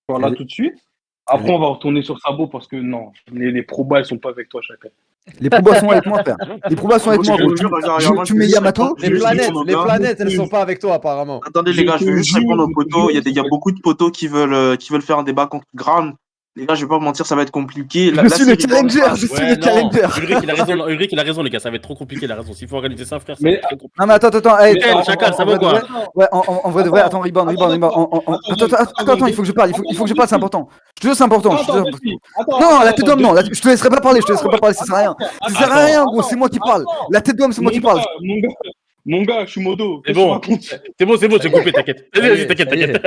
Voilà, Vas-y. tout de suite. Après, on va retourner sur Sabo parce que non, les probas, elles sont pas avec toi chacun. Les probas sont avec moi, frère. Les probas sont avec moi, gros. Tu mets Yamato. Les planètes, elles sont pas avec toi, apparemment. Attendez, les gars, je veux juste répondre aux potos. Il y a beaucoup de potos qui veulent faire un débat contre Graham. Les gars, je vais pas vous mentir, ça va être compliqué. Je suis le challenger, je suis le challenger. Ulrich, il a raison, les gars, ça va être trop compliqué, il a raison. S'il faut organiser ça, frère, ça Mais- va être très compliqué. Non, mais attends, hey, Chacal, ça vaut quoi? Ouais, en vrai de vrai, attends, Riborn. Attends, il faut que je parle, il faut que je parle, c'est important. Je te jure, c'est important. Non, la tête d'homme, non, je te laisserai pas parler, ça sert à rien. Ça sert à rien, gros, c'est moi qui parle. La tête d'homme, c'est moi qui parle. Mon gars, je suis modo. C'est bon, j'ai coupé, t'inquiète. Vas-y, t'inquiète.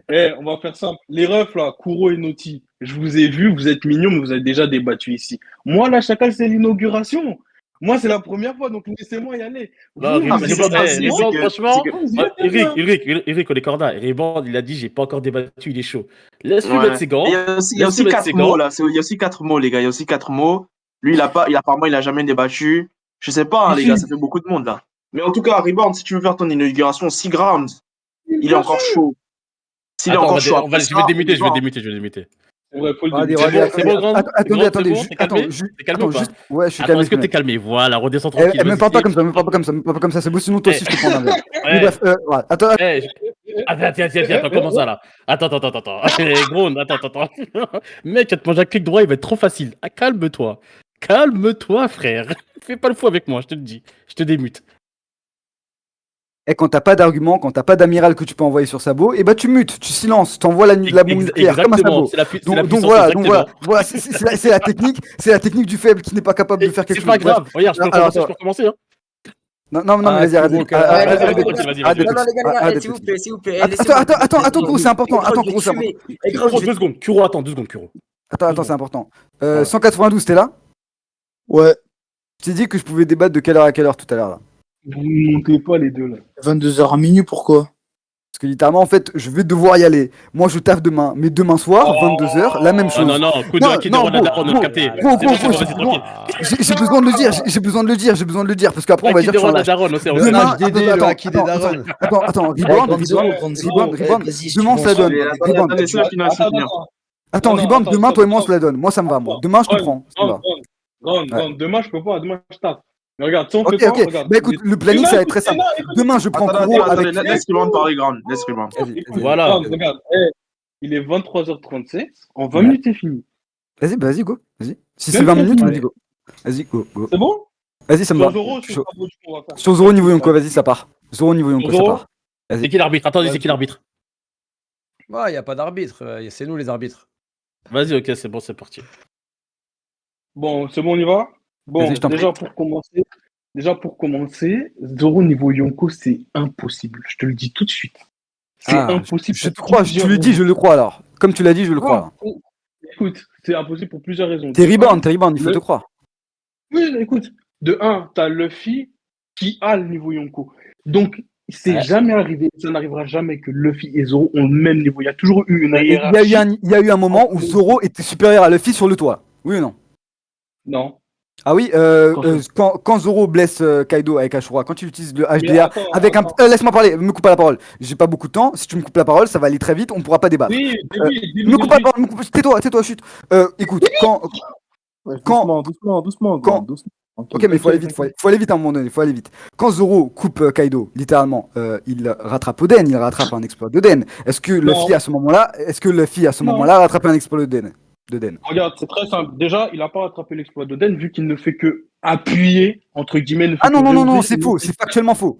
On va faire simple. Les refs, là, Kuro et Noti, je vous ai vu, vous êtes mignons, mais vous avez déjà débattu ici. Moi, la Chacal, c'est l'inauguration. Moi, c'est la première fois, donc laissez-moi y aller. Non, franchement, Eric, on est corda. Riband, il a dit, j'ai pas encore débattu, il est chaud. Laisse-lui mettre ses gants. Il y a aussi 4 mots, là. Il y a aussi 4 mots, les gars. Il y a aussi 4 mots. Lui, apparemment, il a jamais débattu. Je sais pas, hein, les gars, ça fait beaucoup de monde, là. Mais en tout cas, Reborn, si tu veux faire ton inauguration, 6 grammes, il est encore chaud. Je vais démuter. Ouais, faut le Allez, dire. C'est bon, grand. Attendez, T'es calmé ou pas? Ouais, je suis Attends, calmé. est-ce que t'es calmé? Voilà, redescends tranquille. Me parle pas comme ça, c'est beau, sinon toi aussi je te prends un verre. Bref, voilà. Attends. Attends, comment ça là? Attends. Gros, attends. Mec, tu vas te manger un clic droit, il va être trop facile. Ah, calme-toi, frère. Fais pas le fou avec moi, je te le dis. Je te démute. Et quand t'as pas d'argument, quand t'as pas d'amiral que tu peux envoyer sur Sabo, et bah tu mutes, tu silences, t'envoies la bombe nucléaire comme un Sabo. Donc voilà, c'est la technique du faible qui n'est pas capable de faire quelque chose. C'est pas grave. Regarde, je peux recommencer. Non, mais vas-y, arrête. Vas-y. S'il vous plaît. Attends, gros, c'est important. Kuro, 2 secondes. Kuro, attends, 2 secondes, Kuro. Attends, c'est important. 192, t'es là? Ouais. Je t'ai dit que je pouvais débattre de quelle heure à quelle heure tout à l'heure là. Vous ne montez pas les deux là. 22h à minuit, pourquoi? Parce que littéralement, en fait, je vais devoir y aller. Moi, je taffe demain, mais demain soir, 22h, la même chose. Non, coup de qui de Daron, on a capté. J'ai besoin de le dire, parce qu'après, on va dire que je suis demain, attends, Rebound, demain, ça donne. Attends, Rebound, demain, toi et moi, on se la donne. Moi, ça me va, moi. Demain, je te prends. Demain, je peux pas. Demain, je tape. Mais regarde, si on fait quoi, regarde. Bah écoute, le planning, ça va être très simple. Demain, je prends Kuro avec... Laisse Rebound parler, Graham. Voilà. Regarde, il est 23h37. En 20 minutes, c'est fini. Vas-y, go. Vas-y. Si c'est 20 minutes, vas-y, go. Vas-y, go. C'est bon? Vas-y, ça me va. Sur Zoro niveau Yonko, vas-y, ça part. Zoro niveau Yonko, ça part. C'est qui l'arbitre? Attendez, c'est qui l'arbitre? Ouais, y a pas d'arbitre. C'est nous les arbitres. Vas-y, ok, c'est bon, c'est parti. Bon, c'est bon, on y va? Bon, déjà pour commencer, Zoro niveau Yonko, c'est impossible. Je te le dis tout de suite. C'est impossible. Je te crois, tu le dis, je le crois alors. Comme tu l'as dit, je le crois. Écoute, c'est impossible pour plusieurs raisons. T'es Reborn, il faut te croire. Oui, écoute, de 1, t'as Luffy qui a le niveau Yonko. Donc, c'est jamais arrivé, ça n'arrivera jamais que Luffy et Zoro ont le même niveau. Il y a toujours eu une hiérarchie. Il y a eu un moment où Zoro était supérieur à Luffy sur le toit. Oui ou non? Non. Ah oui, quand Zoro blesse Kaido avec Ashura, quand tu utilises le HDA avec un... Laisse-moi parler, me coupe pas la parole. J'ai pas beaucoup de temps, si tu me coupes la parole, ça va aller très vite, on pourra pas débattre. Me coupe pas la parole, tais-toi, chut. Écoute, Doucement. Ok, mais faut aller vite à un moment donné, faut aller vite. Quand Zoro coupe Kaido, littéralement, il rattrape Oden, il rattrape un exploit d'Oden. Est-ce que Luffy à ce moment-là rattrape un exploit d'Oden? Regarde, c'est très simple. Déjà, il n'a pas rattrapé l'exploit d'Oden vu qu'il ne fait que appuyer, entre guillemets. Non, c'est faux, c'est factuellement faux.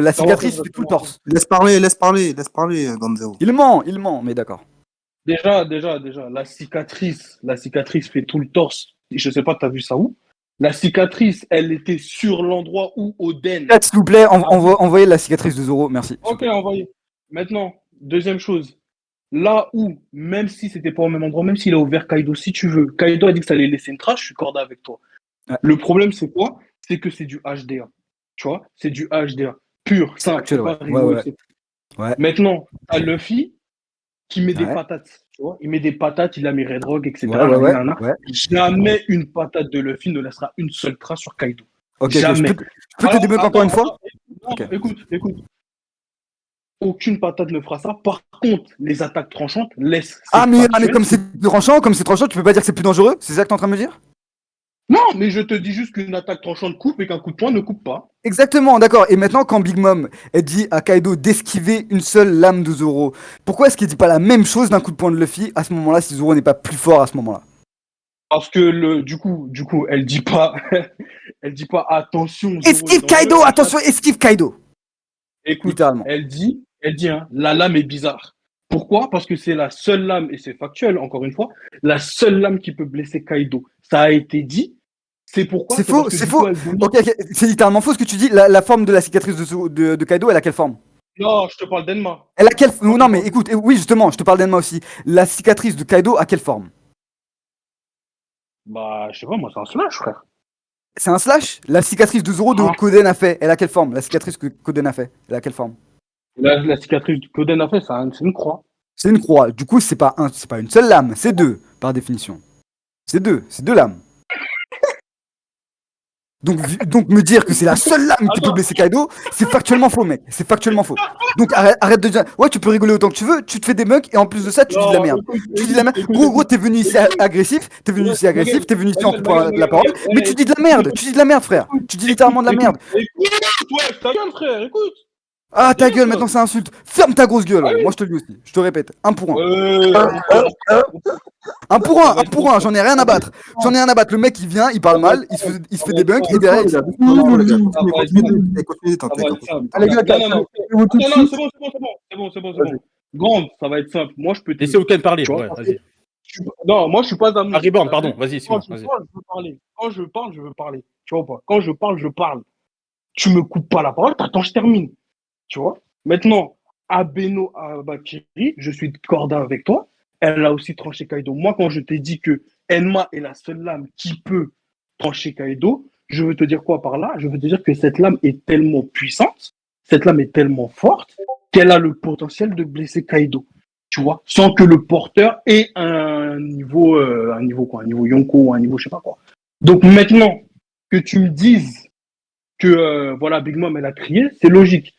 La cicatrice fait tout le torse. Laisse parler, Gonzo. Il ment, mais d'accord. Déjà, la cicatrice fait tout le torse. Je sais pas, t'as vu ça où? La cicatrice, elle était sur l'endroit où Oden... S'il vous plaît, envoyez la cicatrice de Zoro, merci. Ok, envoyez. Maintenant, deuxième chose. Là où, même si c'était pas au même endroit, même s'il a ouvert Kaido, si tu veux, Kaido a dit que ça allait laisser une trace, je suis corda avec toi. Ouais. Le problème, c'est quoi? C'est que c'est du HDA. Tu vois? C'est du HDA. Pur, simple. Ouais. Maintenant, t'as Luffy qui met des patates. Tu vois? Il met des patates, il a mis Red Rock, etc. Jamais une patate de Luffy ne laissera une seule trace sur Kaido. Ok, jamais. Je peux te débloquer encore une fois? Écoute. aucune patate ne fera ça. Par contre, les attaques tranchantes laissent. Mais comme c'est tranchant, tu peux pas dire que c'est plus dangereux? C'est ça que t'es en train de me dire? Non, mais je te dis juste qu'une attaque tranchante coupe et qu'un coup de poing ne coupe pas. Exactement, d'accord. Et maintenant, quand Big Mom, elle dit à Kaido d'esquiver une seule lame de Zoro, pourquoi est-ce qu'il dit pas la même chose d'un coup de poing de Luffy à ce moment-là si Zoro n'est pas plus fort à ce moment-là? Parce que du coup, elle dit pas, elle dit pas attention. Zoro Esquive Kaido, attention, esquive Kaido. Écoute, littéralement. elle dit, la lame est bizarre. Pourquoi? Parce que c'est la seule lame, et c'est factuel, encore une fois, la seule lame qui peut blesser Kaido. Ça a été dit. C'est pourquoi. C'est faux, c'est faux. Ok, c'est littéralement faux ce que tu dis. La forme de la cicatrice de Kaido, elle a quelle forme? Non, je te parle d'Enma. Elle a quelle Non, mais écoute, oui, justement, je te parle d'Enma aussi. La cicatrice de Kaido a quelle forme? Bah, je sais pas, moi, c'est un slash, frère. C'est un slash? La cicatrice de Zoro de Koden a fait, elle a quelle forme? La cicatrice que Koden a fait, elle a quelle forme? La cicatrice que Koden a fait, c'est une croix. C'est une croix. Du coup, c'est pas une seule lame, c'est deux, par définition. C'est deux lames. Donc me dire que c'est la seule lame qui peut blesser Kaido, c'est factuellement faux, mec. C'est factuellement faux. Donc arrête de dire. Ouais, tu peux rigoler autant que tu veux, tu te fais des mugs et en plus de ça, tu dis de la merde. Tu dis de la merde. Gros, t'es venu ici agressif, t'es venu ici en coupant la parole, mais tu dis de la merde. Tu dis de la merde, frère. Tu dis littéralement de la merde. Écoute, ta gueule, frère, écoute. Ah, ta gueule, maintenant ça insulte. Ferme ta grosse gueule. Moi, je te le dis aussi. Je te répète. 1 pour 1. 1 pour 1, j'en ai rien à battre. Le mec, il vient, il parle mal, il se fait des bunks et derrière, il Allez, c'est bon. Grande, ça va être simple. Moi, je peux te laisser aucun parler. Ouais, vas-y. Non, moi, je suis pas amoureux. Reborn, pardon, vas-y, Quand je veux parler. Quand je parle, je veux parler. Tu vois pas? Quand je parle, je parle. Tu me coupes pas la parole, t'attends, je termine. Tu vois? Maintenant, Abeno Abakiri, je suis corda avec toi. Elle a aussi tranché Kaido. Moi, quand je t'ai dit que Enma est la seule lame qui peut trancher Kaido, je veux te dire quoi par là? Je veux te dire que cette lame est tellement puissante, cette lame est tellement forte, qu'elle a le potentiel de blesser Kaido. Tu vois? Sans que le porteur ait un niveau quoi? Un niveau Yonko ou un niveau je sais pas quoi. Donc maintenant que tu me dises que voilà, Big Mom, elle a crié, c'est logique.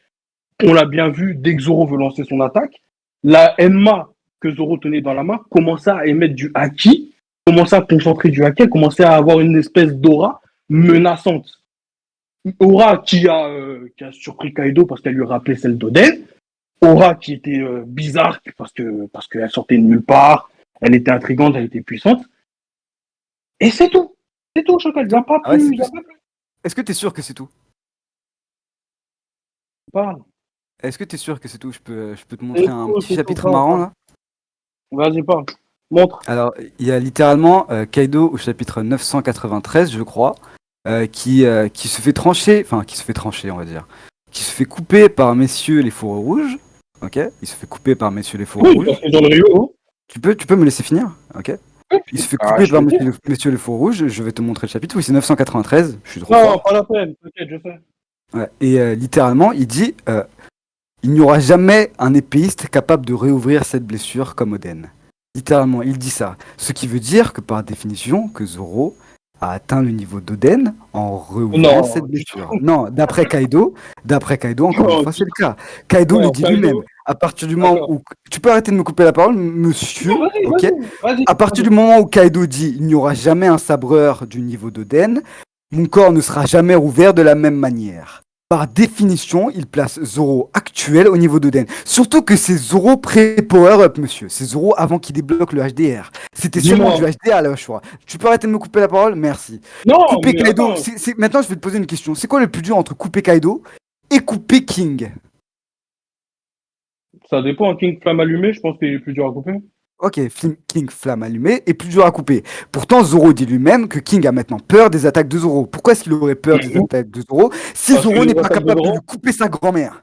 On l'a bien vu, dès que Zoro veut lancer son attaque, la Enma que Zoro tenait dans la main commençait à émettre du haki, commençait à concentrer du haki, commençait à avoir une espèce d'aura menaçante. Aura qui a surpris Kaido parce qu'elle lui rappelait celle d'Oden. Aura qui était bizarre parce qu'elle sortait de nulle part, elle était intrigante, elle était puissante. Et c'est tout. C'est tout, Chocal. Il n'y a pas plus. Est-ce que tu es sûr que c'est tout? Parle. Est-ce que tu es sûr que c'est tout? Je peux te montrer un petit chapitre marrant là? Vas-y, parle. Montre. Alors, il y a littéralement Kaido au chapitre 993, je crois, qui se fait trancher, on va dire, qui se fait couper par messieurs les fourreux rouges. Ok? Il se fait couper par messieurs les fourreux rouges. Dans le Rio. Tu peux me laisser finir? Ok? Il se fait couper par messieurs les fourreux rouges. Je vais te montrer le chapitre. Oui, c'est 993. Je suis trop fort. Non, pas la peine. T'inquiète, je sais. Ouais. Et littéralement, il dit il n'y aura jamais un épéiste capable de réouvrir cette blessure comme Oden. Littéralement, il dit ça. Ce qui veut dire que par définition, que Zoro a atteint le niveau d'Oden en réouvrant cette blessure. Non, d'après Kaido, encore une fois, c'est le cas. Kaido le dit lui-même. À partir du moment où... Tu peux arrêter de me couper la parole, monsieur, ok? Vas-y. À partir du moment où Kaido dit il n'y aura jamais un sabreur du niveau d'Oden, mon corps ne sera jamais rouvert de la même manière. Par définition, il place Zoro actuel au niveau d'Oden. Surtout que c'est Zoro pré-power-up, monsieur. C'est Zoro avant qu'il débloque le HDR. C'était seulement du HDR, là, je crois. Tu peux arrêter de me couper la parole? Merci. Non, couper Kaido. Maintenant, je vais te poser une question. C'est quoi le plus dur entre couper Kaido et couper King? Ça dépend. King Flamme allumée, je pense qu'il est plus dur à couper. Ok, King Flamme allumée est plus dur à couper. Pourtant, Zoro dit lui-même que King a maintenant peur des attaques de Zoro. Pourquoi est-ce qu'il aurait peur des attaques de Zoro si Zoro n'est pas capable de lui couper sa grand-mère?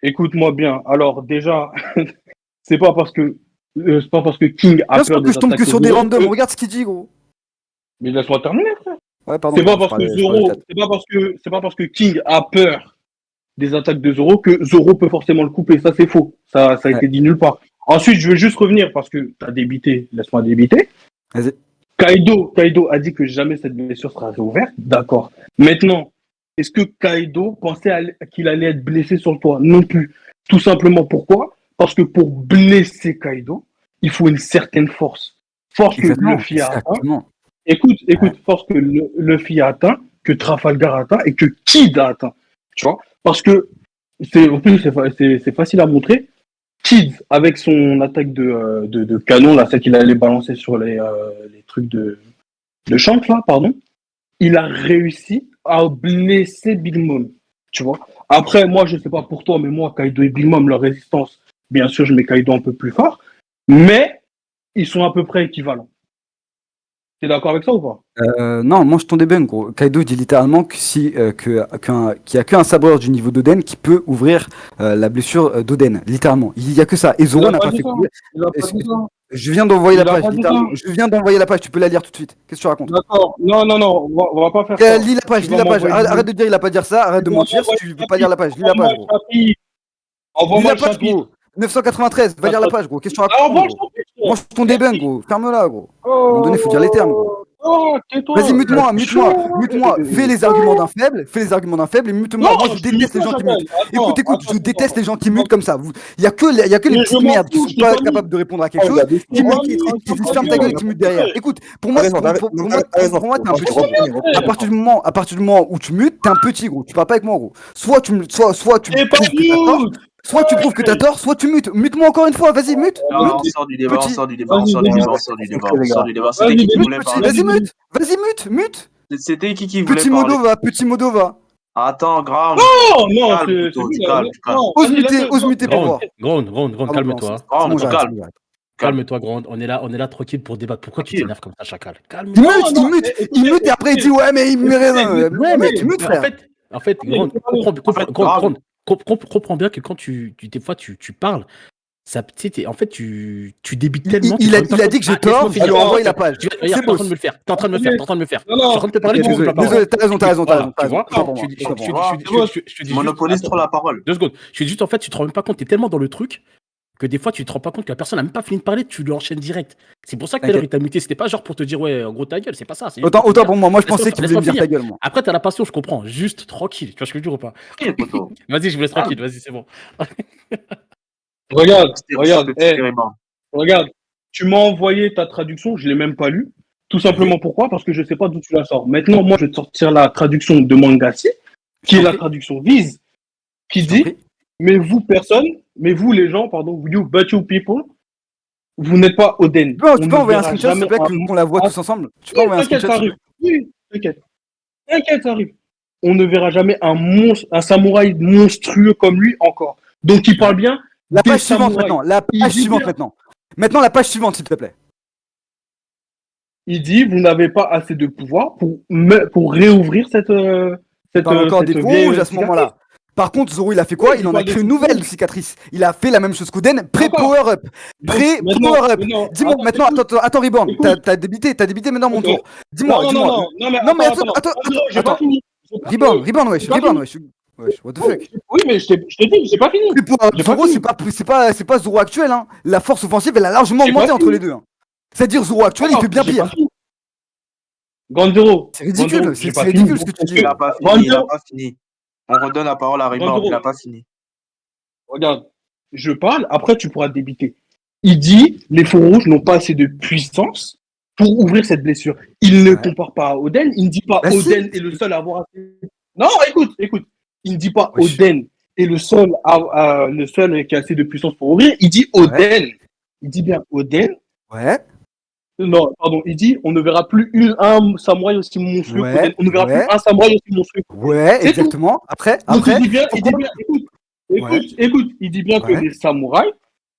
Écoute-moi bien. Alors déjà, c'est pas parce que King a peur des attaques de Zoro. Je tombe que sur des randoms. Regarde ce qu'il dit, gros. Mais laisse-moi terminer, frère. Ouais, pardon. C'est pas parce que King a peur des attaques de Zoro que Zoro peut forcément le couper. Ça, c'est faux. Ça a été dit nulle part. Ensuite, je veux juste revenir parce que tu as débité. Laisse-moi débiter. Vas-y. Kaido a dit que jamais cette blessure sera réouverte. D'accord. Maintenant, est-ce que Kaido pensait qu'il allait être blessé sur le toit? Non plus. Tout simplement pourquoi? Parce que pour blesser Kaido, il faut une certaine force. Force que Luffy a atteint. Écoute, force que Luffy a atteint, que Trafalgar a atteint et que Kid a atteint. Tu vois? Parce que, en plus, c'est facile à montrer. Kid, avec son attaque de canon, là, celle qu'il allait balancer sur les trucs de Shanks, là, pardon, il a réussi à blesser Big Mom. Tu vois? Après, moi, je sais pas pour toi, mais moi, Kaido et Big Mom, leur résistance, bien sûr, je mets Kaido un peu plus fort, mais ils sont à peu près équivalents. T'es d'accord avec ça ou pas? Non, mange ton débunk, gros. Kaido dit littéralement que qu'il y a qu'un sabreur du niveau d'Oden qui peut ouvrir la blessure d'Oden, littéralement. Il y a que ça. Et Zoro n'a pas fait courir. Je viens d'envoyer la page, littéralement. Je viens d'envoyer la page, tu peux la lire tout de suite. Qu'est-ce que tu racontes? D'accord. Non, on va pas faire ça. Lis la page, lis la page. Arrête de dire il a pas dire ça, arrête de mentir si tu veux pas lire la page. Lis la page, gros. Envoie-moi le page, gros. 993, va lire la page, gros. Qu'est-ce que tu racontes? Mange ton débunk, gros. Ferme-la, gros. À un moment donné, faut dire les termes, gros. Vas-y, mute-moi. Fais les arguments d'un faible et mute-moi. Moi, je déteste les gens qui mutent. Écoute, je déteste les gens qui mutent comme ça. Il y a que les petites merdes qui sont pas capables de répondre à quelque chose, qui mutent, qui disent ferme ta gueule et qui mutent derrière. Écoute, pour moi, t'es un petit. À partir du moment où tu mutes, t'es un petit, gros. Tu parles pas avec moi, gros. Soit tu prouves que t'as tort, soit tu mutes. Mute-moi encore une fois, vas-y, mute. On sort du débat. C'était qui voulait parler? Vas-y, mute. C'était qui voulait parler? Petit Modova. Attends, grave. Non, calme. Ose muter pour voir. Grand, calme-toi. Calme-toi, Grand. On est là tranquille pour débattre. Pourquoi tu t'énerves comme ça, chacal? Calme-toi. Il mute et après il dit ouais, mais il me rien. Ouais, mais tu mutes, frère. En fait, Grand, comprends bien que quand des fois tu parles, ça, en fait, tu débites tellement. Il a dit que j'ai tort, je lui ai envoyé la page. T'es en train de me le faire. T'es en train de me faire. Je suis en train de te parler. Désolé, t'as raison. Je monopolise trop la parole. 2 secondes. Je suis juste, en fait, tu te rends même pas compte. T'es tellement dans le truc que des fois, tu te rends pas compte que la personne n'a même pas fini de parler. Tu lui enchaînes direct. C'est pour ça que il t'a muté. C'était pas genre pour te dire, ouais, en gros, ta gueule. C'est pas ça. Autant pour moi. Moi, je pensais qu'il voulait me dire ta gueule, moi. Après, t'as la passion, je comprends. Juste tranquille. Tu vois ce que je veux dire ou pas? Vas-y, je vous laisse tranquille. Vas-y, c'est bon. Regarde, tu m'as envoyé ta traduction, je l'ai même pas lue. Tout simplement pourquoi? Parce que je sais pas d'où tu la sors. Maintenant, moi, je vais te sortir la traduction de Mangassi, qui est la traduction Viz, qui dit mais vous les gens, pardon, you but you people, vous n'êtes pas Oden. Non, tu peux envoyer un screenshot, s'il te plaît, qu'on la voit tous ensemble. Tu peux envoyer un screenshot, ça arrive. Oui, t'inquiète, ça arrive. On ne verra jamais un samouraï monstrueux comme lui encore. Donc, il parle bien. La page suivante maintenant. Maintenant, la page suivante, s'il te plaît. Il dit, vous n'avez pas assez de pouvoir pour réouvrir cette encore des rouges à ce moment-là. Par contre, Zoro, il a fait quoi? Il en a créé une nouvelle cicatrice. Il a fait la même chose qu'Oden, pré-power-up. Pré-power-up. Dis-moi, maintenant, attends, Reborn. T'as débité maintenant mon tour. Dis-moi. Non, mais attends. J'ai pas fini. Reborn, wesh. What the fuck? Oui, mais je t'ai dit, j'ai pas fini. Zoro, c'est pas Zoro actuel, hein. La force offensive, elle a largement augmenté entre les deux. C'est-à-dire, Zoro actuel, il fait bien pire. Grand Zoro. C'est ridicule ce que tu dis. Il a pas fini. On redonne la parole à Reborn, il n'a pas fini. Regarde, je parle, après tu pourras débiter. Il dit, les faux rouges n'ont pas assez de puissance pour ouvrir cette blessure. Il ne compare pas à Oden, il ne dit pas Oden est le seul à avoir assez... Non, écoute. Il ne dit pas Oden est le seul qui a assez de puissance pour ouvrir. Il dit Oden. Il dit bien Oden. Ouais. Non, pardon, il dit on ne verra plus un samouraï aussi monstrueux qu'Oden. On ne verra plus un samouraï aussi monstrueux. Ouais, exactement. Tout. Après. Il dit bien, écoute, il dit bien que les samouraïs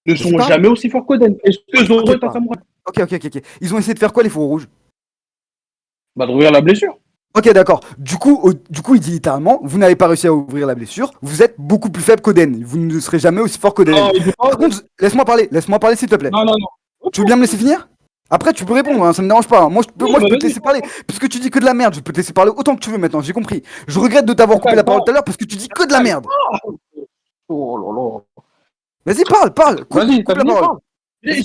ne sont jamais aussi forts qu'Oden. Est-ce que Zoro est un samouraï? Ok. Ils ont essayé de faire quoi les faux rouges? Bah, d'ouvrir la blessure. Ok, d'accord. Du coup, il dit littéralement, vous n'avez pas réussi à ouvrir la blessure, vous êtes beaucoup plus faible qu'Oden. Vous ne serez jamais aussi fort qu'Oden. Par contre, laisse-moi parler s'il te plaît. Non. Tu veux bien me laisser finir? Après, tu peux répondre, hein, ça me dérange pas. Moi, je peux te laisser parler. Puisque tu dis que de la merde, je peux te laisser parler autant que tu veux maintenant, j'ai compris. Je regrette de t'avoir coupé la parole tout à l'heure parce que tu dis que de la merde. Oh là là. Vas-y, parle. Vas-y, coupe la parole. J'ai rien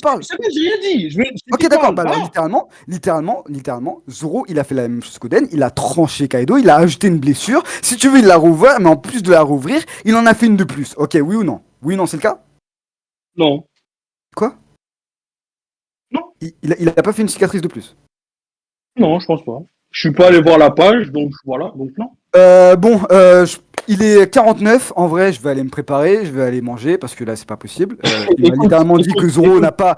dit. Ok, d'accord. Bah, alors, littéralement, Zoro, il a fait la même chose qu'Oden. Il a tranché Kaido, il a ajouté une blessure. Si tu veux, il l'a rouvert, mais en plus de la rouvrir, il en a fait une de plus. Ok, oui ou non? Oui, non, c'est le cas? Non. Quoi? Non. Il a pas fait une cicatrice de plus? Non, je pense pas. Je suis pas allé voir la page, donc voilà, donc non. Bon, il est 49. En vrai, je vais aller me préparer, je vais aller manger parce que là, c'est pas possible. Il m'a Écoute, littéralement dit que Zoro écoute, n'a pas.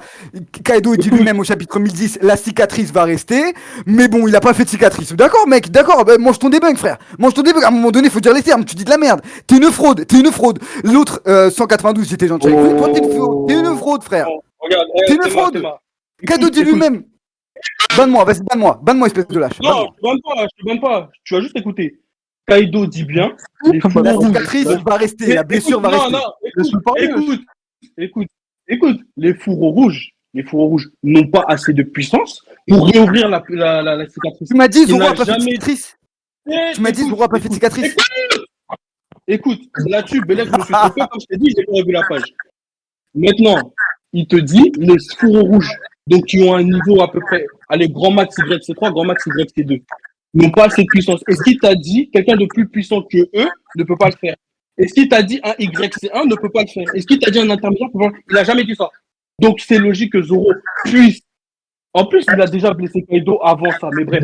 Kaido dit écoute. lui-même au chapitre 1010, la cicatrice va rester. Mais bon, il a pas fait de cicatrice. D'accord, mec, d'accord. Bah, mange ton débunk, frère. Mange ton débunk. À un moment donné, faut dire les termes. Tu dis de la merde. T'es une fraude. T'es une fraude. L'autre, 192, j'étais gentil avec lui. Toi, t'es une fraude. T'es une fraude, frère. Oh, regarde, T'es une Théma, fraude. Théma. Kaido dit Écoute. lui-même. Banne-moi, vas-y, banne-moi. Banne-moi, espèce de lâche. Non, Banne-moi. je te banne pas. Tu vas juste écouter. Kaido dit bien, les La fourreaux rouges. cicatrice va rester. La blessure va rester. Écoute, les fourreaux rouges n'ont pas assez de puissance pour réouvrir la cicatrice. Tu m'as dit Il Zoro n'a a pas fait de jamais- cicatrice. Eh, Tu m'as dit Zoro a pas fait de cicatrice. Écoute, là-dessus, Bélec, je me suis trompé, comme je t'ai dit, j'ai pas revu la page. Maintenant, il te dit les fourreaux rouges, donc qui ont un niveau à peu près, allez, grand max YC3, grand max YC2, n'ont pas assez de puissance. Est-ce qu'il t'a dit quelqu'un de plus puissant que eux ne peut pas le faire? Est-ce qu'il t'a dit un YC1 ne peut pas le faire? Est-ce qu'il t'a dit un intermédiaire ne peut pas le faire? Il n'a jamais dit ça. Donc c'est logique que Zoro puisse. En plus, il a déjà blessé Kaido avant ça, mais bref.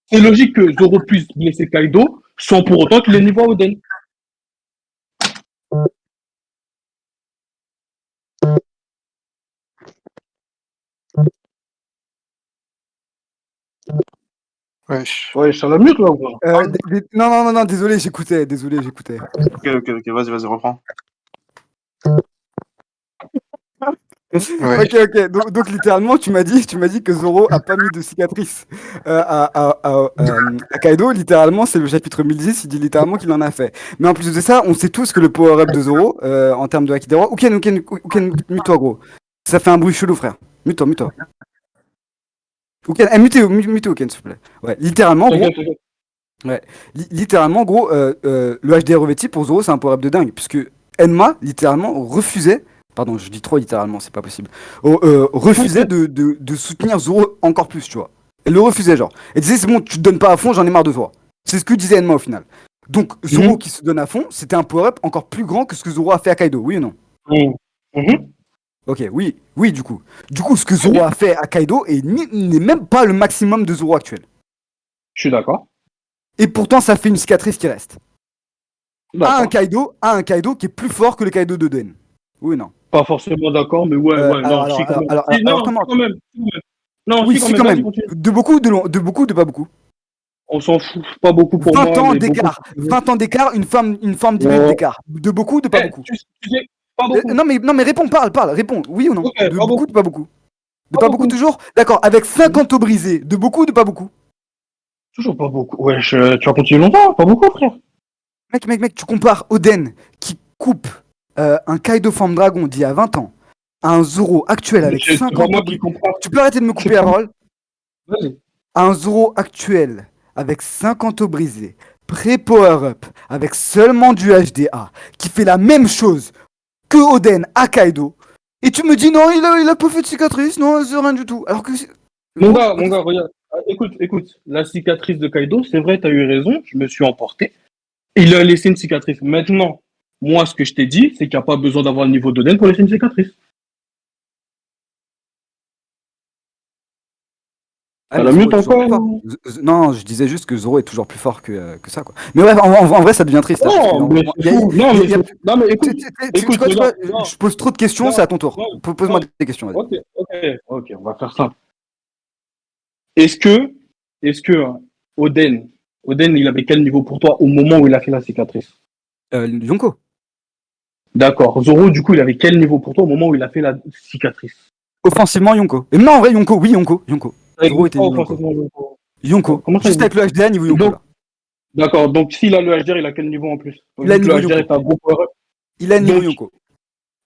C'est logique que Zoro puisse blesser Kaido sans pour autant qu'il ait niveau à Oden. Wesh. Ouais, je suis à la mute là ou pas? Non, désolé, j'écoutais. Ok, vas-y, reprends. Ouais. Ok. Donc, littéralement, tu m'as dit que Zoro a pas mis de cicatrice à Kaido. Littéralement, c'est le chapitre 1010, il dit littéralement qu'il en a fait. Mais en plus de ça, on sait tous que le power-up de Zoro, en termes de Haki des Rois. Uken, mute-toi, gros. Ça fait un bruit chelou, frère. Mute-toi. Uken, mutez, Uken, s'il vous plaît. Ouais, littéralement, gros. Littéralement, gros, le HDR revêti pour Zoro, c'est un power-up de dingue. Puisque Enma, littéralement, refusait. Pardon, je dis trop littéralement, c'est pas possible. Refusait de soutenir Zoro encore plus, tu vois. Elle le refusait, genre. Elle disait, c'est bon, tu te donnes pas à fond, j'en ai marre de toi. C'est ce que disait Enma au final. Donc, Zoro qui se donne à fond, c'était un power-up encore plus grand que ce que Zoro a fait à Kaido, oui ou non? Ok, oui, du coup. Du coup, ce que Zoro a fait à Kaido n'est même pas le maximum de Zoro actuel. Je suis d'accord. Et pourtant, ça fait une cicatrice qui reste. À un Kaido qui est plus fort que le Kaido d'Oden. Oui ou non? Pas forcément d'accord, mais ouais, non, si, quand même. Alors, comment? Quand même. Non, Oui, si, quand même. Continue. De beaucoup, de pas beaucoup. On s'en fout, pas beaucoup pour 20 moi. ans mais d'écart. beaucoup. 20 ans d'écart, une femme 10 minutes d'écart. De beaucoup, de pas beaucoup. Tu sais, pas beaucoup. Non, mais réponds, parle, réponds. Oui ou non? Okay, de beaucoup, de pas beaucoup. De pas pas beaucoup toujours? D'accord, avec 50 os brisés. De beaucoup, de pas beaucoup. Toujours pas beaucoup. Ouais, tu vas continuer longtemps, pas beaucoup, frère. Mec, tu compares Oden qui coupe un Kaido Forme Dragon d'il y a 20 ans à un Zoro actuel avec 50 os brisés. Tu peux arrêter de me couper la parole? Vas-y. Un Zoro actuel avec 50 os brisés, pré-power-up, avec seulement du HDA, qui fait la même chose que Oden à Kaido, et tu me dis non, il a pas fait de cicatrice, non, c'est rien du tout. Alors que. Mon gars, regarde. Écoute, la cicatrice de Kaido, c'est vrai, t'as eu raison, je me suis emporté. Il a laissé une cicatrice. Maintenant, moi, ce que je t'ai dit, c'est qu'il n'y a pas besoin d'avoir le niveau d'Oden pour laisser une cicatrice. Ah, la mute encore? Non, je disais juste que Zoro est toujours plus fort que ça, quoi. Mais ouais, en vrai, ça devient triste. Non, mais écoute, je pose trop de questions, c'est à ton tour. Pose-moi des questions. Ok, on va faire ça. Est-ce que Oden, il avait quel niveau pour toi au moment où il a fait la cicatrice? Yonko. D'accord. Zoro, du coup, il avait quel niveau pour toi au moment où il a fait la cicatrice? Offensivement, Yonko. Et non, en vrai, Yonko. Zoro était Yonko. Juste avec le HDA niveau Yonko. D'accord. Donc, s'il a le HDR, il a quel niveau en plus? Il a le niveau Yonko. Il a le niveau Yonko.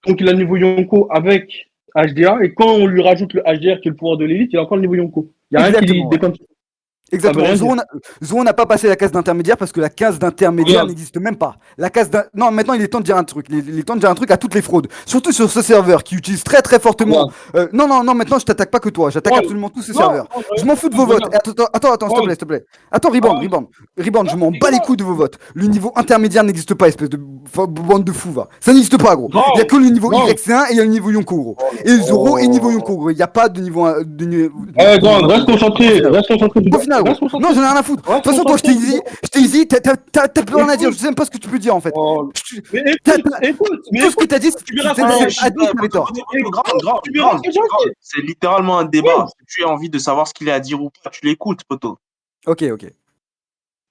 Donc, il a le niveau Yonko avec HDA. Et quand on lui rajoute le HDR qui est le pouvoir de l'élite, il a encore le niveau Yonko. Il n'y a rien qui déconne. Exactement. Zoro n'a pas passé la case d'intermédiaire parce que la case d'intermédiaire n'existe même pas. Non, maintenant il est temps de dire un truc. Il est temps de dire un truc à toutes les fraudes. Surtout sur ce serveur qui utilise très très fortement. Non, maintenant je t'attaque pas que toi. J'attaque absolument tous ces serveurs. Je m'en fous de vos votes. Attends, s'il te plaît. Attends, Rebound, je m'en bats les couilles de vos votes. Le niveau intermédiaire n'existe pas, espèce de bande de fous, va. Ça n'existe pas, gros. Il y a que le niveau YC1 et il y a le niveau Yonko, gros. Et Zoro et niveau Yonko, gros. Il n'y a pas de niveau. Reste concentré. Au final, non, j'en ai rien à foutre. De toute façon, toi, je t'ai easy, t'as plus rien à dire. Je sais même pas ce que tu peux dire en fait. Écoute, tout ce que t'as dit, c'est que tu avais tort. C'est littéralement un débat. Si tu as envie de savoir ce qu'il a à dire ou pas, tu l'écoutes, poto. Ok.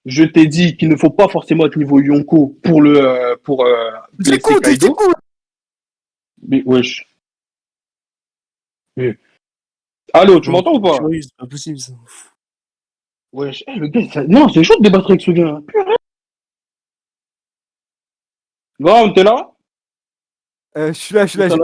Je t'ai dit qu'il ne faut pas forcément être niveau Yonko pour J'écoute. Mais wesh. Allô, tu m'entends ou pas? Oui, c'est pas possible ça. Wesh, le gars, non, c'est chaud de débattre avec ce gars. Purée. Grand, t'es là? Je suis là, j'écoute.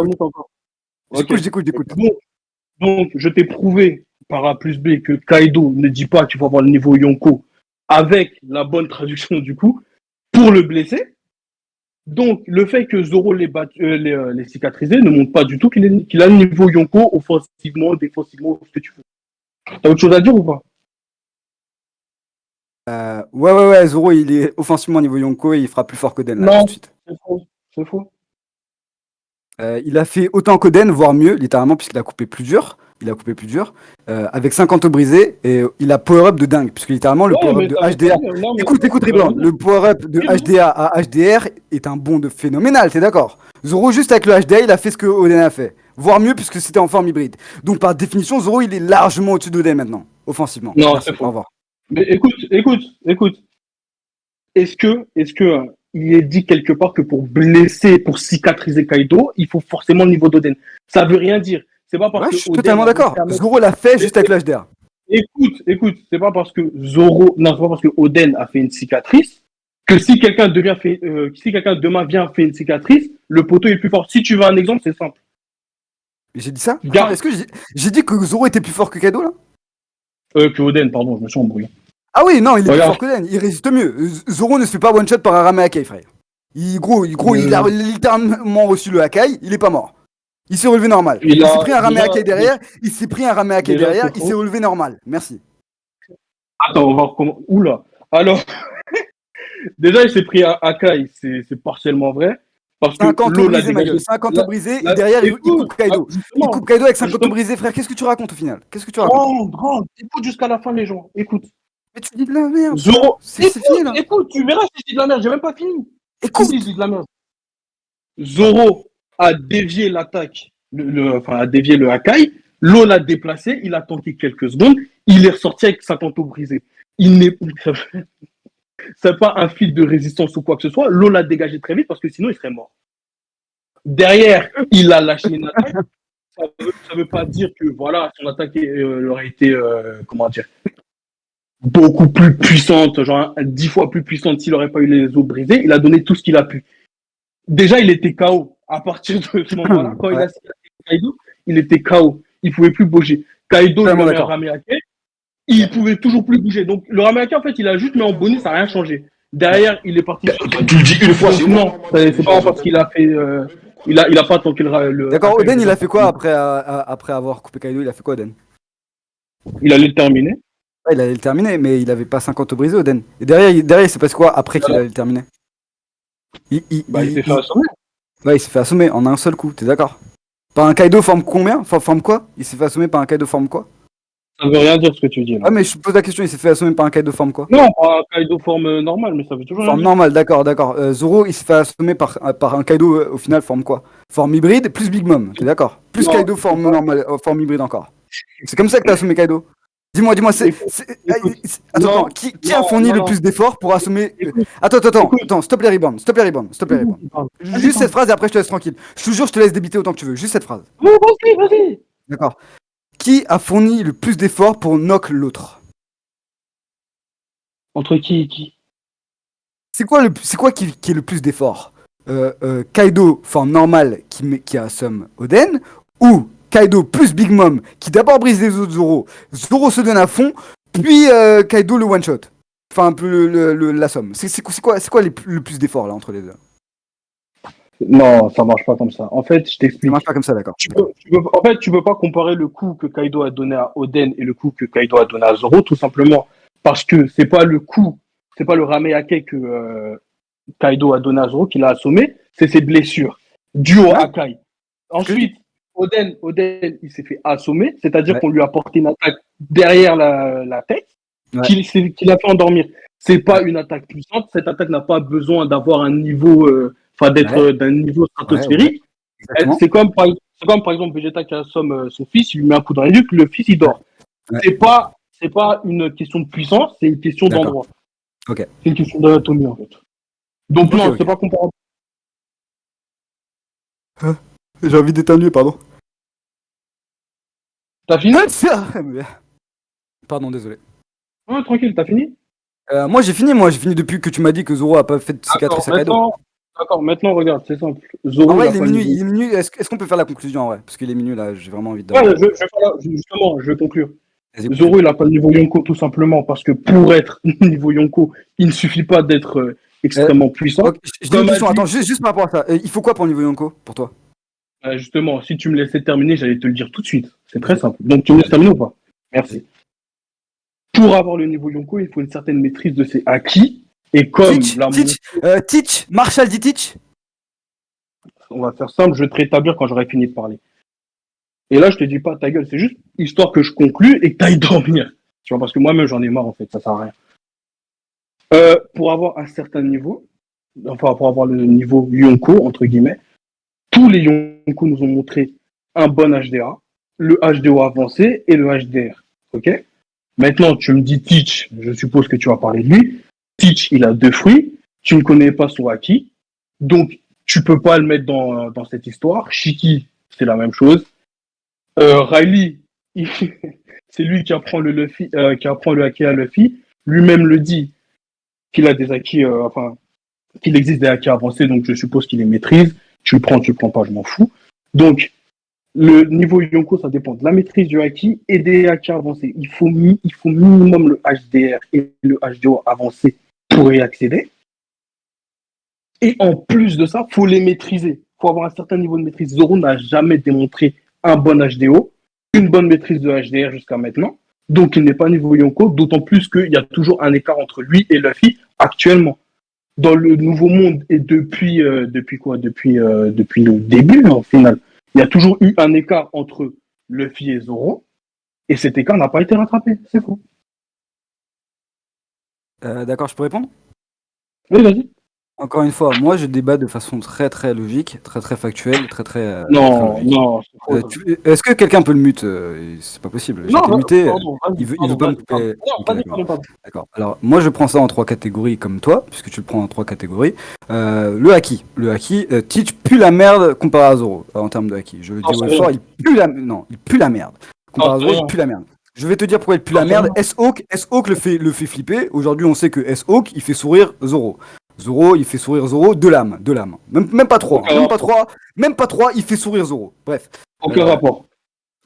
Donc, je t'ai prouvé par A plus B que Kaido ne dit pas qu'il faut avoir le niveau Yonko avec la bonne traduction du coup pour le blesser. Donc, le fait que Zoro les cicatrisé ne montre pas du tout qu'il a le niveau Yonko offensivement, défensivement, ce que tu veux. T'as autre chose à dire ou pas? Ouais, Zoro il est offensivement niveau Yonko et il fera plus fort qu'Oden là tout de suite. C'est faux. Il a fait autant qu'Oden, voire mieux, littéralement, puisqu'il a coupé plus dur. Avec 50 os brisés, et il a power-up de dingue, puisque littéralement le power-up de HDA. Écoute, Ribland, le power-up de HDA à HDR est un bond de phénoménal, t'es d'accord? Zoro, juste avec le HDA, il a fait ce que Oden a fait. Voire mieux, puisque c'était en forme hybride. Donc par définition, Zoro, il est largement au-dessus d'Oden maintenant, offensivement. Non, merci, c'est faux. au revoir. Mais écoute. Est-ce que il est dit quelque part que pour blesser, pour cicatriser Kaido, il faut forcément le niveau d'Oden? Ça veut rien dire. C'est pas parce que je suis totalement d'accord. Zoro l'a fait juste avec le HDR. Écoute, c'est pas parce que Oden a fait une cicatrice que si quelqu'un demain vient faire une cicatrice, le poteau est plus fort. Si tu veux un exemple, c'est simple. J'ai dit ça? Attends, est-ce que j'ai dit que Zoro était plus fort que Kaido là? Que Oden, pardon, je me suis embrouillé. Ah oui, non, il est plus fort que Oden, il résiste mieux. Zoro ne se fait pas one-shot par Arame Hakai, frère. Il a littéralement reçu le Hakai, il est pas mort. Il s'est relevé normal. Il s'est pris un Arame Hakai derrière, il s'est relevé normal. Merci. Attends, on va voir comment. Oula. Alors, déjà, il s'est pris un Hakai, c'est partiellement vrai. Parce que 50 os brisés, ma gueule. 50 os brisés, et derrière, il coupe Kaido. Il coupe Kaido avec 50 os brisés, frère. Qu'est-ce que tu racontes au final? Grand, écoute jusqu'à la fin, les gens. Écoute. Mais tu dis de la merde. Zoro, c'est fini là. Écoute, tu verras si je dis de la merde, j'ai même pas fini. Écoute. Si je dis de la merde. Zoro a dévié l'attaque, a dévié le Hakai. L'eau l'a déplacé, il a tanké quelques secondes, il est ressorti avec 50 os brisés. C'est pas un fil de résistance ou quoi que ce soit. L'eau l'a dégagé très vite parce que sinon il serait mort. Derrière, il a lâché une attaque. Ça veut pas dire que voilà, son attaque aurait été beaucoup plus puissante, genre 10 fois plus puissante s'il n'aurait pas eu les os brisés. Il a donné tout ce qu'il a pu. Déjà, il était KO. À partir de ce moment-là, quand il a signé Kaido, il était KO. Il pouvait plus bouger. Kaido, il a mis un Rameake. Il pouvait toujours plus bouger. Donc, le Rameake, en fait, il a juste mis en bonus, ça n'a rien changé. Derrière, il est parti. Tu le dis une fois, c'est non, c'est pas parce qu'il a fait. Il a pas tanké le. D'accord, Oden, il a fait quoi après avoir coupé Kaido? Il a fait quoi, Oden? Il allait le terminer. Ouais, il allait le terminer, mais il avait pas 50 os brisés, Oden. Et derrière, il s'est passé quoi après qu'il allait le terminer? Il s'est fait assommer. Ouais, il s'est fait assommer en un seul coup, t'es d'accord? Par un Kaido forme combien? Forme quoi? Il s'est fait assommer par un Kaido forme quoi? Ça veut rien dire ce que tu dis. Là. Ah, mais je pose la question, il s'est fait assommer par un Kaido forme quoi? Non, par un Kaido forme normale, mais ça veut toujours rien forme dire. normale, d'accord. Zoro, il s'est fait assommer par un Kaido au final forme quoi? Forme hybride plus Big Mom, t'es d'accord? Plus non, Kaido forme normale, forme hybride encore. C'est comme ça que t'as assommé Kaido? Dis-moi, attends, qui a fourni le plus d'efforts pour assommer... Attends, s'il te plaît, Rebound. Juste cette phrase et après je te laisse tranquille. Je te jure, je te laisse débiter autant que tu veux. Juste cette phrase. Vas-y. D'accord. Qui a fourni le plus d'efforts pour knock l'autre? Entre qui et qui? C'est quoi qui est le plus d'efforts? Kaido, forme normale, qui assomme Oden, ou Kaido plus Big Mom qui d'abord brise les os de Zoro. Zoro se donne à fond, puis Kaido le one shot. Enfin, un peu la somme. C'est quoi le plus d'efforts là entre les deux? Non, ça marche pas comme ça. En fait, je Ça t'explique. marche pas comme ça, d'accord. En fait, tu peux pas comparer le coup que Kaido a donné à Oden et le coup que Kaido a donné à Zoro, tout simplement parce que c'est pas le coup, c'est pas le Rameyake que Kaido a donné à Zoro qui l'a assommé, c'est ses blessures dues au Akai. Ensuite, Oden, il s'est fait assommer, c'est-à-dire qu'on lui a porté une attaque derrière la tête, qu'il a fait endormir. C'est pas une attaque puissante, cette attaque n'a pas besoin d'avoir un niveau, d'être d'un niveau stratosphérique. C'est comme par exemple Vegeta qui assomme son fils, il lui met un coup dans les nuque, le fils il dort. C'est pas une question de puissance, c'est une question d'endroit. C'est une question d'anatomie en fait. Donc non, c'est pas comparable. J'ai envie d'éternuer, pardon. T'as fini? Pardon, désolé. Ouais, tranquille, t'as fini? Moi j'ai fini depuis que tu m'as dit que Zoro a pas fait de cicatrice à Kaido. D'accord, maintenant regarde, c'est simple. Zoro, il est minuit. Est-ce qu'on peut faire la conclusion, ouais? Parce qu'il est minuit là, j'ai vraiment envie de. Ouais, justement, je vais conclure. Zoro, il a pas le niveau Yonko tout simplement parce que pour être niveau Yonko, il ne suffit pas d'être extrêmement puissant. Je dis une question, attends, juste par rapport à ça. Il faut quoi pour le niveau Yonko, pour toi? Justement, si tu me laissais terminer, j'allais te le dire tout de suite. C'est très simple. Donc tu me laisses terminer ou pas? Pour avoir le niveau Yonko, il faut une certaine maîtrise de ses acquis. Et comme Teach, Marshall dit Teach. On va faire simple, je vais te rétablir quand j'aurai fini de parler. Et là, je te dis pas ta gueule, c'est juste histoire que je conclue et que t'ailles dormir. Tu vois, parce que moi-même, j'en ai marre, en fait, ça sert à rien. Pour avoir un certain niveau, enfin, pour avoir le niveau Yonko, entre guillemets, tous les Yonko nous ont montré un bon HDA, le HDO avancé et le HDR. Ok? Maintenant, tu me dis Teach, je suppose que tu vas parler de lui. Teach, il a 2 fruits, tu ne connais pas son acquis, donc tu peux pas le mettre dans cette histoire. Shiki, c'est la même chose. Riley, c'est lui qui apprend le Luffy, qui apprend le acquis à Luffy. Lui-même le dit qu'il a des acquis, qu'il existe des acquis avancés, donc je suppose qu'il les maîtrise. Tu le prends pas, je m'en fous. Donc, le niveau Yonko, ça dépend de la maîtrise du acquis et des acquis avancés. Il faut minimum le HDR et le HDO avancé pour y accéder. Et en plus de ça, il faut les maîtriser. Il faut avoir un certain niveau de maîtrise. Zoro n'a jamais démontré un bon HDO, une bonne maîtrise de HDR jusqu'à maintenant. Donc, il n'est pas niveau Yonko, d'autant plus qu'il y a toujours un écart entre lui et Luffy actuellement. Dans le nouveau monde et depuis le début, au final, il y a toujours eu un écart entre Luffy et Zoro. Et cet écart n'a pas été rattrapé. C'est faux. D'accord, je peux répondre? Oui, vas-y. Encore une fois, moi je débat de façon très très logique, très très factuelle, très très. Non, très logique. non. Est-ce que quelqu'un peut le mute? C'est pas possible. J'ai été muté. Il veut pas me couper. D'accord. Alors, moi je prends ça en 3 catégories comme toi, puisque tu le prends en 3 catégories. Le haki. Teach pue la merde comparé à Zoro en termes de haki. Je le dis au fort, il pue la merde. Comparé à Zoro, il pue la merde. Je vais te dire pourquoi il pue la merde. S-Hawk le fait flipper. Aujourd'hui, on sait que S-Hawk, il fait sourire Zoro. Zoro, il fait sourire Zoro de l'âme. Même pas 3. Même pas 3, il fait sourire Zoro. Bref. Aucun rapport.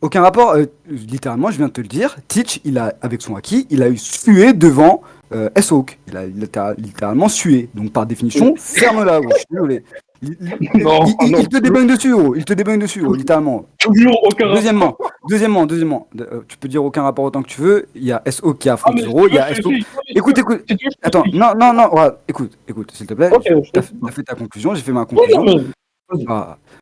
Aucun rapport. Littéralement, je viens de te le dire. Teach, avec son haki, il a eu sué devant S-Hawk. Il a littéralement sué. Donc, par définition, ferme-la. Je suis désolé. Il te débunk dessus, littéralement. Toujours aucun rapport. Deuxièmement, tu peux dire aucun rapport autant que tu veux. Il y a SO qui affronte Zoro. Il y a SO. Écoute. Attends, non. Écoute, s'il te plaît. T'as fait ta conclusion, j'ai fait ma conclusion.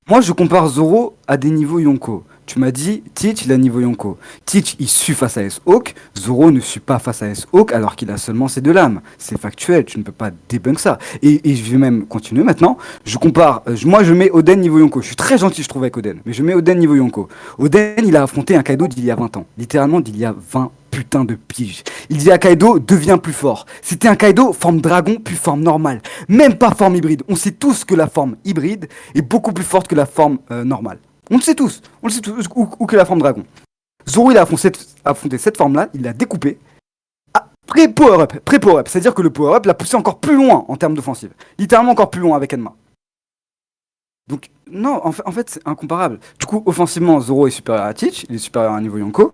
Moi, je compare Zoro à des niveaux Yonko. Tu m'as dit, Teach, il a niveau Yonko. Teach, il sue face à S-Hawk. Zoro ne sue pas face à S-Hawk alors qu'il a seulement ses 2 lames. C'est factuel, tu ne peux pas débunk ça. Et je vais même continuer maintenant. Je compare, moi je mets Oden niveau Yonko. Je suis très gentil, je trouve, avec Oden. Mais je mets Oden niveau Yonko. Oden, il a affronté un Kaido d'il y a 20 ans. Littéralement d'il y a 20 putain de piges. Il dit à Kaido, deviens plus fort. C'était un Kaido forme dragon puis forme normale. Même pas forme hybride. On sait tous que la forme hybride est beaucoup plus forte que la forme normale. On le sait tous, ou que la forme dragon. Zoro, il a affronté cette forme-là, il l'a découpée. Pré-power-up, c'est-à-dire que le power-up l'a poussé encore plus loin en termes d'offensive. Littéralement encore plus loin avec Enma. Donc, non, en fait, c'est incomparable. Du coup, offensivement, Zoro est supérieur à Teach, il est supérieur à un niveau Yonko.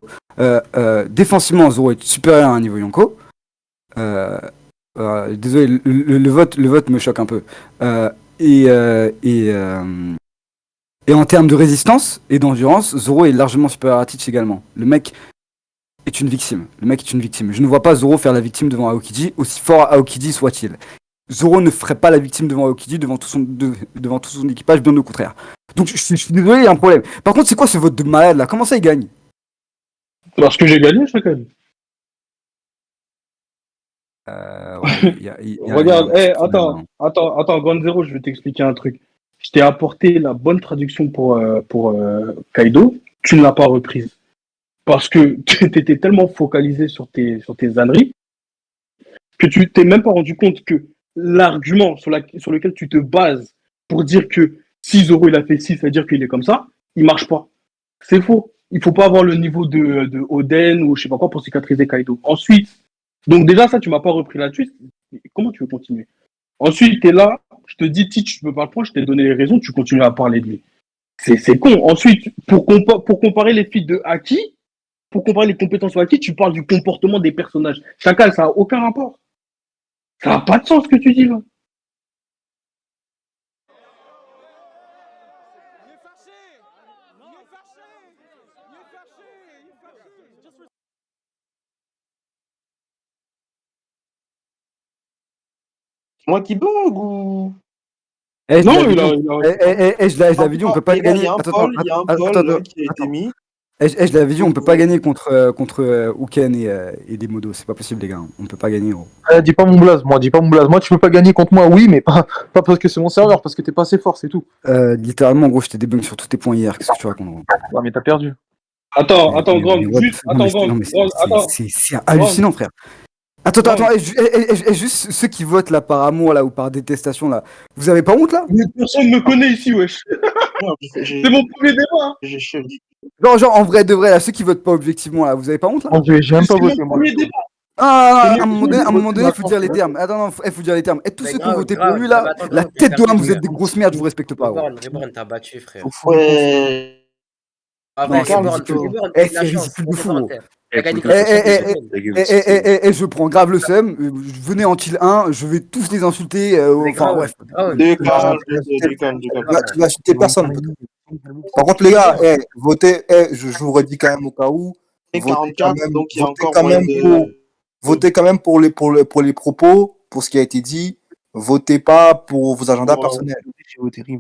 Défensivement, Zoro est supérieur à un niveau Yonko. Désolé, le vote me choque un peu. Et en termes de résistance et d'endurance, Zoro est largement supérieur à Teach également. Le mec est une victime. Je ne vois pas Zoro faire la victime devant Aokiji, aussi fort Aokiji soit-il. Zoro ne ferait pas la victime devant Aokiji, devant tout son équipage, bien au contraire. Donc je suis désolé, il y a un problème. Par contre, c'est quoi ce vote de malade là? Comment ça il gagne? Parce que j'ai gagné, je gagne. Regarde, attends, Grand Zero, je vais t'expliquer un truc. Je t'ai apporté la bonne traduction pour Kaido, tu ne l'as pas reprise. Parce que tu étais tellement focalisé sur tes âneries que tu t'es même pas rendu compte que l'argument sur lequel tu te bases pour dire que si Zoro il a fait 6, ça veut dire qu'il est comme ça, il marche pas. C'est faux. Il faut pas avoir le niveau de Oden ou je sais pas quoi pour cicatriser Kaido. Ensuite, donc déjà ça tu m'as pas repris là-dessus. Comment tu veux continuer? Ensuite, tu es là, je te dis Teach, tu peux pas le prendre, je t'ai donné les raisons, tu continues à parler de lui. C'est con. Ensuite, pour comparer les feats de Haki, pour comparer les compétences de Haki, tu parles du comportement des personnages. Chacal, ça a aucun rapport. Ça n'a pas de sens ce que tu dis là. Moi qui bug ou. Je l'avais dit, on peut pas gagner. Il y a un poll qui a été mis. Je l'avais dit, on peut pas gagner contre Uken et des modos. C'est pas possible, les gars. On peut pas gagner, gros. Dis pas mon blaze, moi. Moi, tu peux pas gagner contre moi, oui, mais pas parce que c'est mon serveur, parce que t'es pas assez fort, c'est tout. Littéralement, gros, je t'ai débunk sur tous tes points hier. Qu'est-ce que tu racontes, gros? Ouais, mais t'as perdu. Attends, Grand. C'est hallucinant, frère. Attends, juste ceux qui votent là par amour là ou par détestation là, vous avez pas honte là? Mais personne me connaît ici, wesh. C'est mon premier débat. Genre en vrai de vrai là, ceux qui votent pas objectivement là, vous avez pas honte là? J'ai même pas voté moi. À un moment donné, il faut dire les termes. Attends, non, faut dire les termes. Et tous ceux qui ont voté pour lui là, la tête de l'âme, vous êtes des grosses merdes, je vous respecte pas. Reborn t'a battu, frère. Ouais. Ah ouais, Reborn, c'est ridicule de fou. Et je prends grave le seum. Venez en chill 1, je vais tous les insulter. Enfin bref. Tu vas insulter personne. Par contre, les gars, votez. Je vous redis quand même au cas où. Votez quand même pour les propos, pour ce qui a été dit. Votez pas pour vos agendas personnels.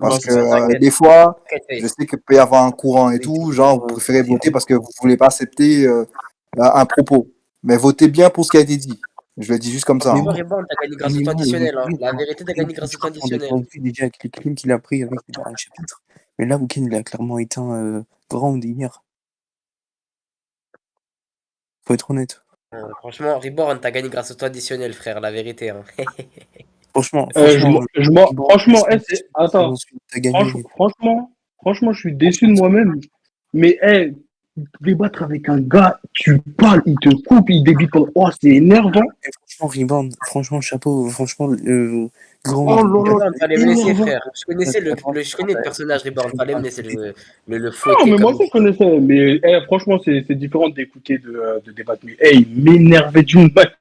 Parce que des fois, je sais qu'il peut y avoir un courant et tout. Genre, vous préférez voter parce que vous voulez pas accepter un propos. Mais votez bien pour ce qui a été dit. Je le dis juste comme ça. Mais Reborn, t'as gagné grâce au temps additionnel. La vérité, t'as gagné grâce au temps additionnel. On a vu déjà avec les crimes qu'il a pris avec les derniers chapitres. Mais là, Wuken, il a clairement éteint Ground hier. Faut être honnête. Franchement, Reborn, t'as gagné grâce au temps additionnel, frère, la vérité. Hein. Franchement, franchement, je suis déçu de moi-même. Mais débattre avec un gars, tu parles, il te coupe, il débite comme oh, c'est énervant. Franchement, Reborn, franchement, chapeau, franchement, grand. Reborn, fallait me laisser, frère. Je connais le personnage Reborn, fallait me laisser le fouetter. Non, mais moi aussi je connaissais. Mais franchement, c'est différent d'écouter de débattre. Mais il m'énervait d'une balle.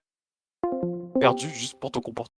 Perdu juste pour ton comportement.